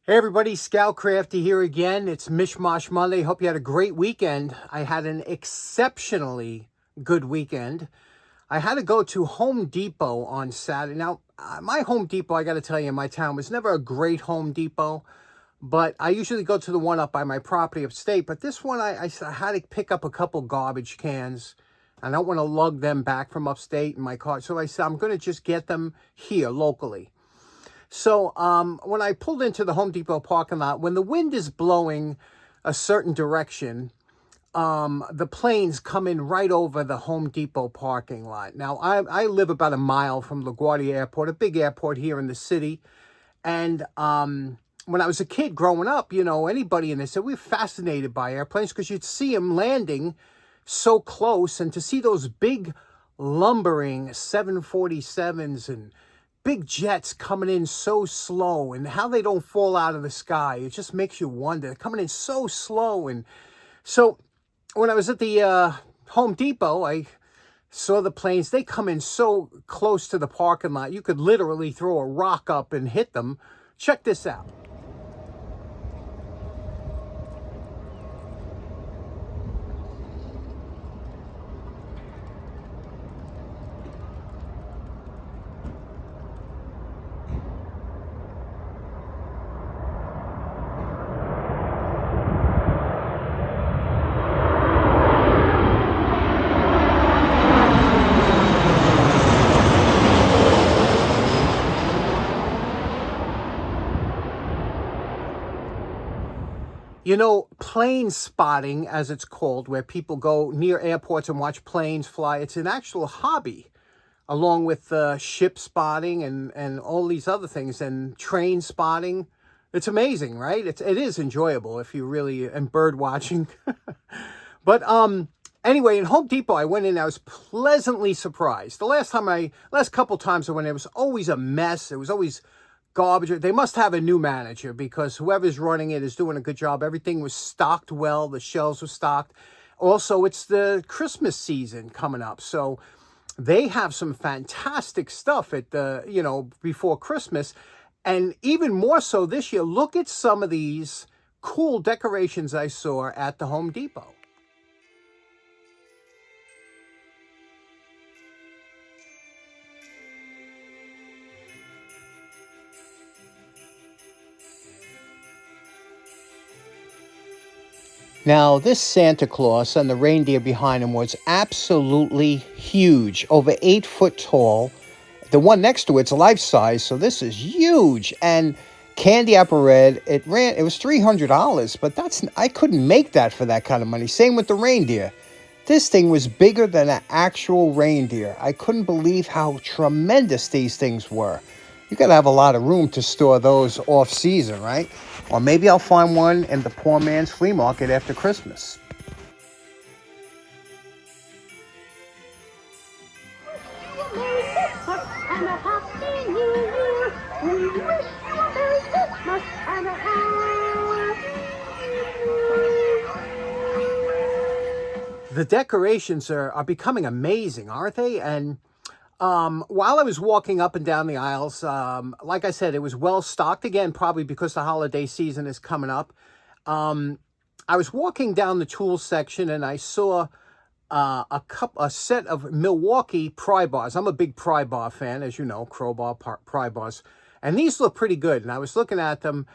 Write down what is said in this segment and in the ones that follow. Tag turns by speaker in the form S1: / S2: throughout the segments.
S1: Hey everybody, Scout Crafty here again. It's Mosh Monday. Hope you had a great weekend. I had an exceptionally good weekend. I had to go to Home Depot on Saturday. Now, my Home Depot, I got to tell you, in my town was never a great Home Depot, but I usually go to the one up by my property upstate. But this one, I had to pick up a couple garbage cans. I don't want to lug them back from upstate in my car. So I said, I'm going to just get them here locally. So when I pulled into the Home Depot parking lot, when the wind is blowing a certain direction, the planes come in right over the Home Depot parking lot. Now, I live about a mile from LaGuardia Airport, a big airport here in the city. And when I was a kid growing up, you know, anybody in this, we were fascinated by airplanes because you'd see them landing so close. And to see those big lumbering 747s and big jets coming in so slow and how they don't fall out of the sky, it just makes you wonder. They're coming in so slow. And so when I was at the Home Depot, I saw the planes. They come in so close to the parking lot, you could literally throw a rock up and hit them. Check this out. You know, plane spotting, as it's called, where people go near airports and watch planes fly, it's an actual hobby, along with ship spotting and all these other things, and train spotting. It's amazing, right? It is enjoyable if you really, and bird watching. But anyway, in Home Depot, I went in, I was pleasantly surprised. The last couple times I went in, it was always a mess. It was always garbage. They must have a new manager because whoever's running it is doing a good job. Everything was stocked well. The shelves were stocked. Also, it's the Christmas season coming up. So they have some fantastic stuff at the, you know, before Christmas. And even more so this year, look at some of these cool decorations I saw at the Home Depot. Now, this Santa Claus and the reindeer behind him was absolutely huge, over 8 foot tall. The one next to it's life size, so this is huge. And candy apple red, it was $300, but I couldn't make that for that kind of money. Same with the reindeer. This thing was bigger than an actual reindeer. I couldn't believe how tremendous these things were. You got to have a lot of room to store those off season, right? Or maybe I'll find one in the poor man's flea market after Christmas. The decorations are becoming amazing, aren't they? And while I was walking up and down the aisles, like I said, it was well stocked again, probably because the holiday season is coming up. I was walking down the tools section and I saw a set of Milwaukee Pry Bars. I'm a big Pry Bar fan, as you know, crowbar Pry Bars. And these look pretty good. And I was looking at them,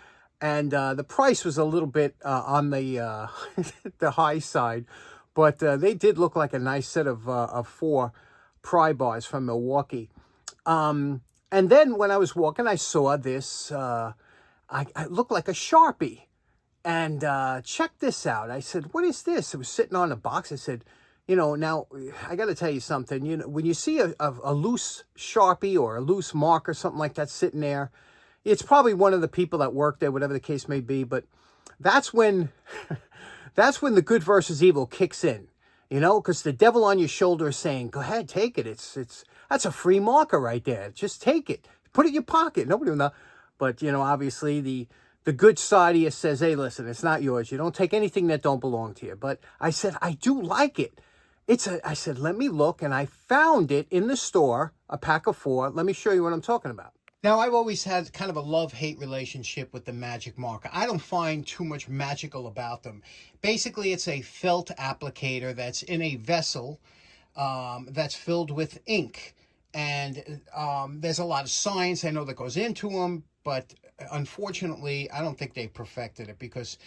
S1: and the price was a little bit on the the high side. But they did look like a nice set of 4 Pry Bars from Milwaukee. And then when I was walking, I saw this, I looked like a Sharpie. And check this out. I said, what is this? It was sitting on a box. I said, you know, now, I got to tell you something. You know, when you see a loose Sharpie or a loose marker, something like that sitting there, it's probably one of the people that work there, whatever the case may be. But that's when, that's when the good versus evil kicks in. You know, because the devil on your shoulder is saying, go ahead, take it. That's a free marker right there. Just take it. Put it in your pocket. Nobody will know. But, you know, obviously the good side of you says, hey, listen, it's not yours. You don't take anything that don't belong to you. But I said, I do like it. I said, let me look. And I found it in the store, a pack of 4. Let me show you what I'm talking about. Now, I've always had kind of a love-hate relationship with the Magic Marker. I don't find too much magical about them. Basically, it's a felt applicator that's in a vessel that's filled with ink. And there's a lot of science I know that goes into them, but unfortunately, I don't think they perfected it because,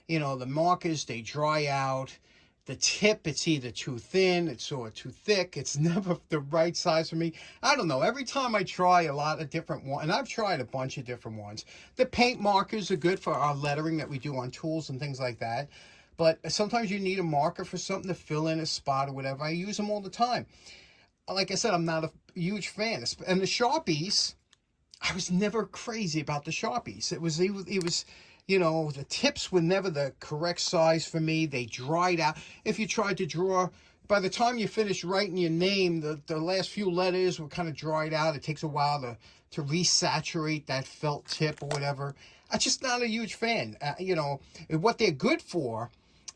S1: you know, the markers, they dry out. The tip, it's either too thin, it's or too thick. It's never the right size for me. I don't know. Every time I try a lot of different ones, and I've tried a bunch of different ones. The paint markers are good for our lettering that we do on tools and things like that. But sometimes you need a marker for something to fill in a spot or whatever. I use them all the time. Like I said, I'm not a huge fan. And the Sharpies, I was never crazy about the Sharpies. It was you know, the tips were never the correct size for me. They dried out. If you tried to draw, by the time you finished writing your name, the last few letters were kind of dried out. It takes a while to resaturate that felt tip or whatever. I'm just not a huge fan. You know, what they're good for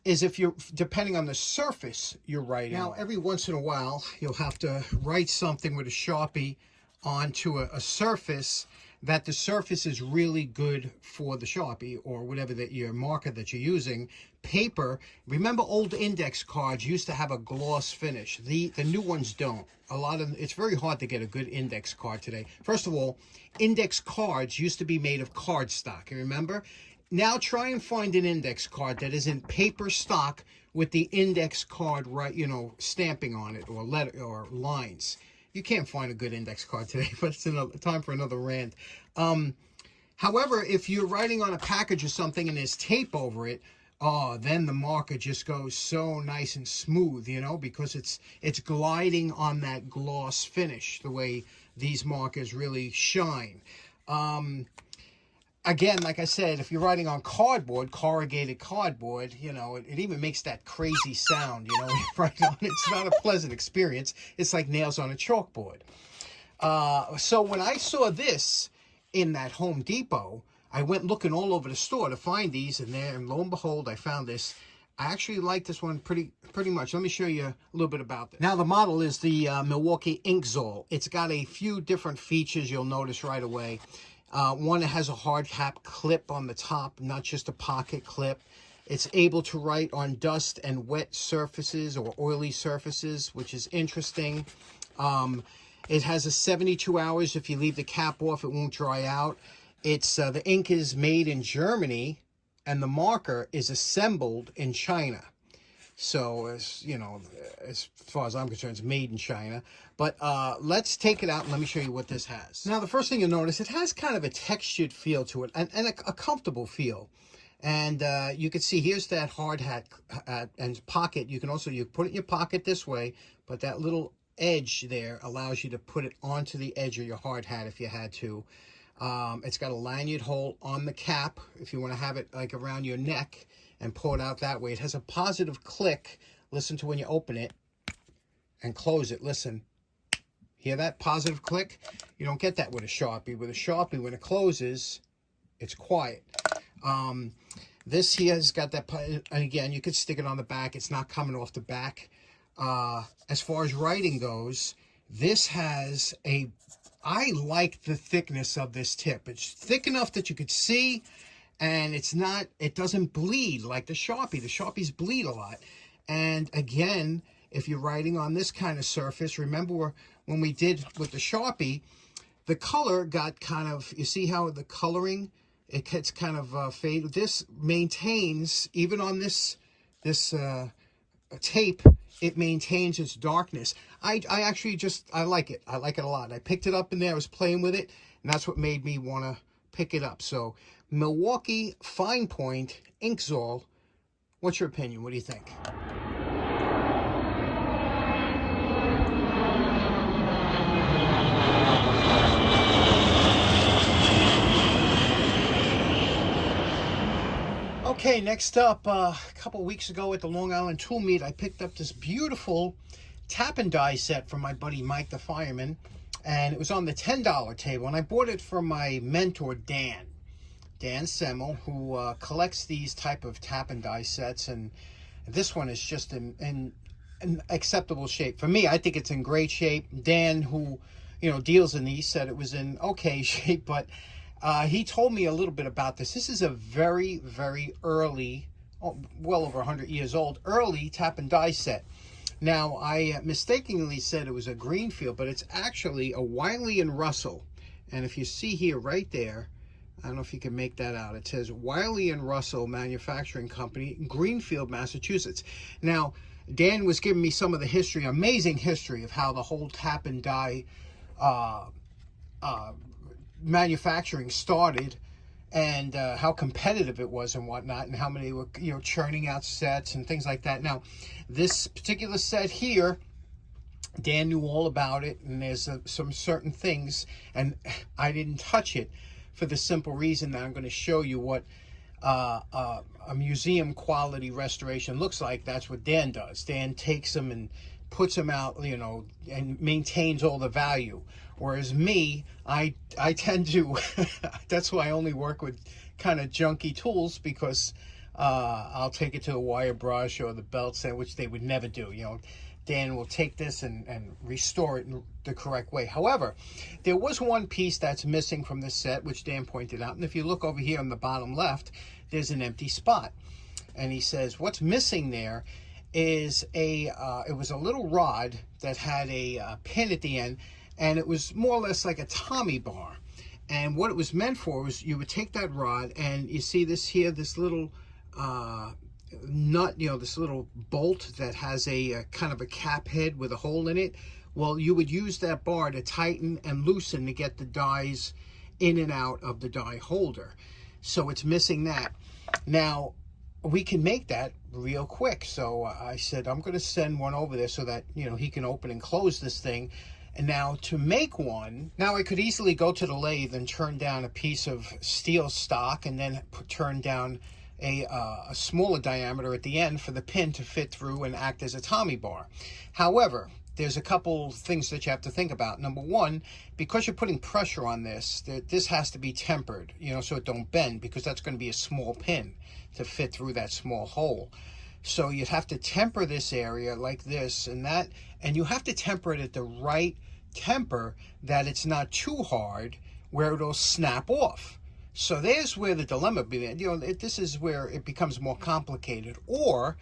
S1: is if you're, depending on the surface you're writing. Now, every once in a while, you'll have to write something with a Sharpie onto a surface that the surface is really good for the Sharpie or whatever that your marker that you're using. Paper, remember old index cards used to have a gloss finish. The new ones don't. It's very hard to get a good index card today. First of all, index cards used to be made of cardstock, you remember? Now try and find an index card that is in paper stock with the index card, right, you know, stamping on it or letter or lines. You can't find a good index card today, but it's time for another rant. However, if you're writing on a package or something and there's tape over it, then the marker just goes so nice and smooth, you know, because it's gliding on that gloss finish, the way these markers really shine. Again, like I said, if you're writing on cardboard, corrugated cardboard, you know, it even makes that crazy sound, you know, you write on it. It's not a pleasant experience. It's like nails on a chalkboard. So when I saw this in that Home Depot, I went looking all over the store to find these, and lo and behold, I found this. I actually like this one pretty much. Let me show you a little bit about this. Now, the model is the Milwaukee Inkzall. It's got a few different features you'll notice right away. One, it has a hard cap clip on the top, not just a pocket clip. It's able to write on dust and wet surfaces or oily surfaces, which is interesting. It has a 72 hours. If you leave the cap off, it won't dry out. The ink is made in Germany, and the marker is assembled in China. So, as you know, as far as I'm concerned, it's made in China. But let's take it out and let me show you what this has. Now, the first thing you'll notice, it has kind of a textured feel to it and a comfortable feel. And you can see here's that hard hat and pocket. You can also, you put it in your pocket this way, but that little edge there allows you to put it onto the edge of your hard hat if you had to. It's got a lanyard hole on the cap if you want to have it like around your neck and pull it out that way. It has a positive click. Listen to when you open it and close it. Listen. Hear that positive click? You don't get that with a Sharpie. With a Sharpie, when it closes, it's quiet. This here has got that, and again, you could stick it on the back. It's not coming off the back. As far as writing goes, this has I like the thickness of this tip. It's thick enough that you could see, and it doesn't bleed like the Sharpie. The Sharpies bleed a lot. And again, if you're writing on this kind of surface, remember when we did with the Sharpie, the color got kind of, you see how the coloring, it gets kind of faded. This maintains, even on this tape, it maintains its darkness. I actually I like it. I like it a lot. I picked it up in there, I was playing with it, and that's what made me want to pick it up. So, Milwaukee Fine Point Inkzall, what's your opinion? What do you think? Okay, next up, a couple weeks ago at the Long Island Tool Meet, I picked up this beautiful tap and die set from my buddy Mike the Fireman, and it was on the $10 table, and I bought it from my mentor Dan Semmel, who collects these type of tap and die sets, and this one is just in acceptable shape. For me, I think it's in great shape. Dan, who deals in these, said it was in okay shape, but he told me a little bit about this. This is a very, very early, well over 100 years old, early tap and die set. Now, I mistakenly said it was a Greenfield, but it's actually a Wiley and Russell. And if you see here right there, I don't know if you can make that out. It says Wiley and Russell Manufacturing Company, Greenfield, Massachusetts. Now, Dan was giving me some of the history, amazing history of how the whole tap and die manufacturing started, and how competitive it was and whatnot, and how many were churning out sets and things like that. Now, this particular set here, Dan knew all about it, and there's some certain things, and I didn't touch it for the simple reason that I'm going to show you what a museum quality restoration looks like. That's what Dan does. Dan takes them and puts them out, and maintains all the value. Whereas me, I tend to, that's why I only work with kind of junky tools, because I'll take it to a wire brush or the belt set, which they would never do. Dan will take this and restore it in the correct way. However, there was one piece that's missing from this set, which Dan pointed out. And if you look over here on the bottom left, there's an empty spot. And he says, what's missing there is it was a little rod that had a pin at the end, and it was more or less like a Tommy bar. And what it was meant for was you would take that rod, and you see this here, this little nut, this little bolt that has a kind of a cap head with a hole in it. Well, you would use that bar to tighten and loosen to get the dies in and out of the die holder. So it's missing that. Now, we can make that real quick. So I said, I'm going to send one over there so that, he can open and close this thing. And now to make one, now I could easily go to the lathe and turn down a piece of steel stock, and then turn down a smaller diameter at the end for the pin to fit through and act as a Tommy bar. However, there's a couple things that you have to think about. Number one, because you're putting pressure on this, this has to be tempered, so it don't bend, because that's going to be a small pin to fit through that small hole. So you'd have to temper this area like this and that, and you have to temper it at the right temper, that it's not too hard where it'll snap off. So there's where the dilemma begins. This is where it becomes more complicated. Or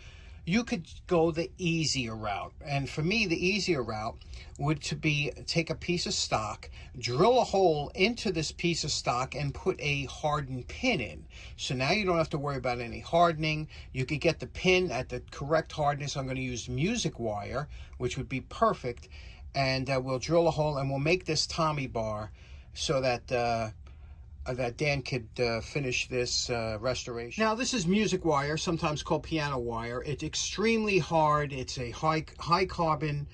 S1: you could go the easier route. And for me, the easier route would to be take a piece of stock, drill a hole into this piece of stock, and put a hardened pin in. So now you don't have to worry about any hardening. You could get the pin at the correct hardness. I'm going to use music wire, which would be perfect. And we'll drill a hole, and we'll make this Tommy bar so that that Dan could finish this restoration. Now, this is music wire, sometimes called piano wire. It's extremely hard. It's a high carbon,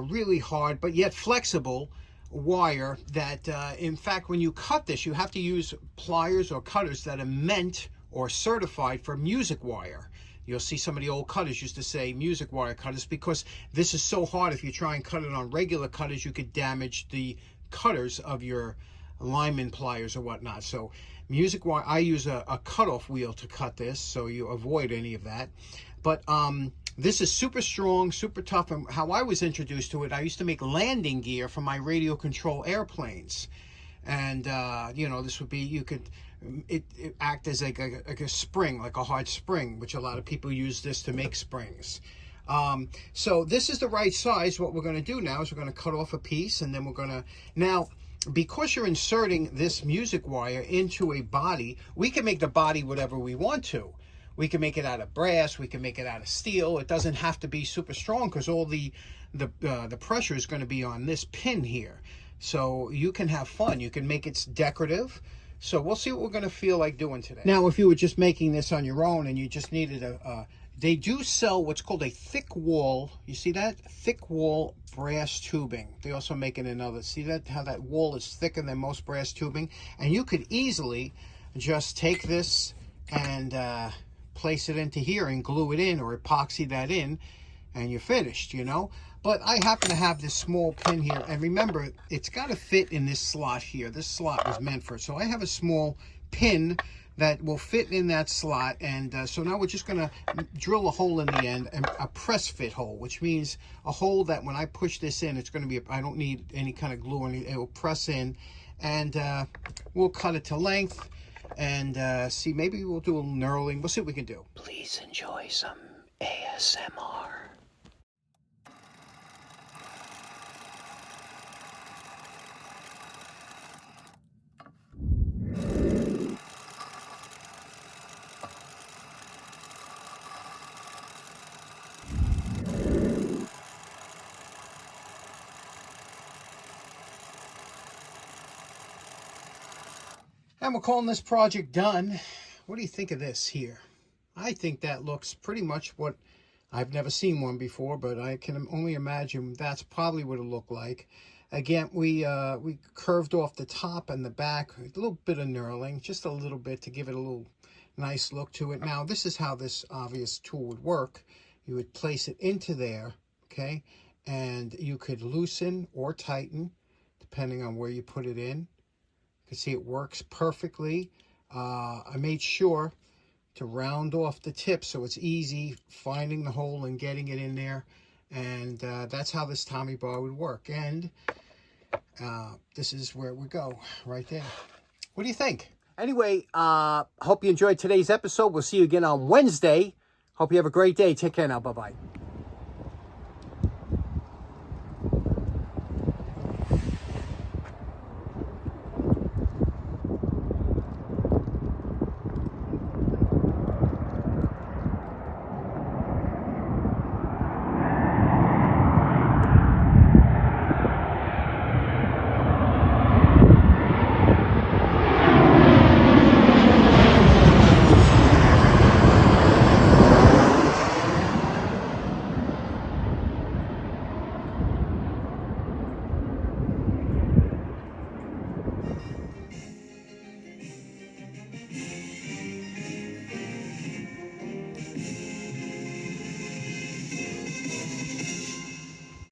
S1: really hard, but yet flexible wire that, in fact, when you cut this, you have to use pliers or cutters that are meant or certified for music wire. You'll see some of the old cutters used to say music wire cutters, because this is so hard. If you try and cut it on regular cutters, you could damage the cutters of your lineman pliers or whatnot. So music wire, I use a cutoff wheel to cut this, so you avoid any of that. But this is super strong, super tough. And how I was introduced to it, I used to make landing gear for my radio control airplanes. And this would be, it act as like a spring, like a hard spring, which a lot of people use this to make springs. So this is the right size. What we're going to do now is we're going to cut off a piece, and then we're going to, now, because you're inserting this music wire into a body, we can make the body whatever we want to. We can make it out of brass, we can make it out of steel. It doesn't have to be super strong, because all the pressure is going to be on this pin here. So you can have fun. You can make it decorative. So we'll see what we're going to feel like doing today. Now, if you were just making this on your own and you just needed they do sell what's called a thick wall. You see that? Thick wall brass tubing. They also make it in other. See that? How that wall is thicker than most brass tubing? And you could easily just take this and place it into here and glue it in, or epoxy that in, and you're finished, But I happen to have this small pin here, and remember, it's got to fit in this slot here. This slot was meant for it. So I have a small pin that will fit in that slot. And so now we're just going to drill a hole in the end, a press fit hole, which means a hole that when I push this in, it's going to be, I don't need any kind of glue or anything, it will press in. And we'll cut it to length and see, maybe we'll do a little knurling. We'll see what we can do. Please enjoy some ASMR. And we're calling this project done. What do you think of this here? I think that looks pretty much what, I've never seen one before, but I can only imagine that's probably what it looked like. Again, we curved off the top and the back, a little bit of knurling, just a little bit to give it a little nice look to it. Now, this is how this obvious tool would work. You would place it into there, okay? And you could loosen or tighten, depending on where you put it in. You can see it works perfectly. I made sure to round off the tip so it's easy finding the hole and getting it in there. And that's how this Tommy bar would work. And this is where we go, right there. What do you think? Anyway, hope you enjoyed today's episode. We'll see you again on Wednesday. Hope you have a great day. Take care now. Bye-bye.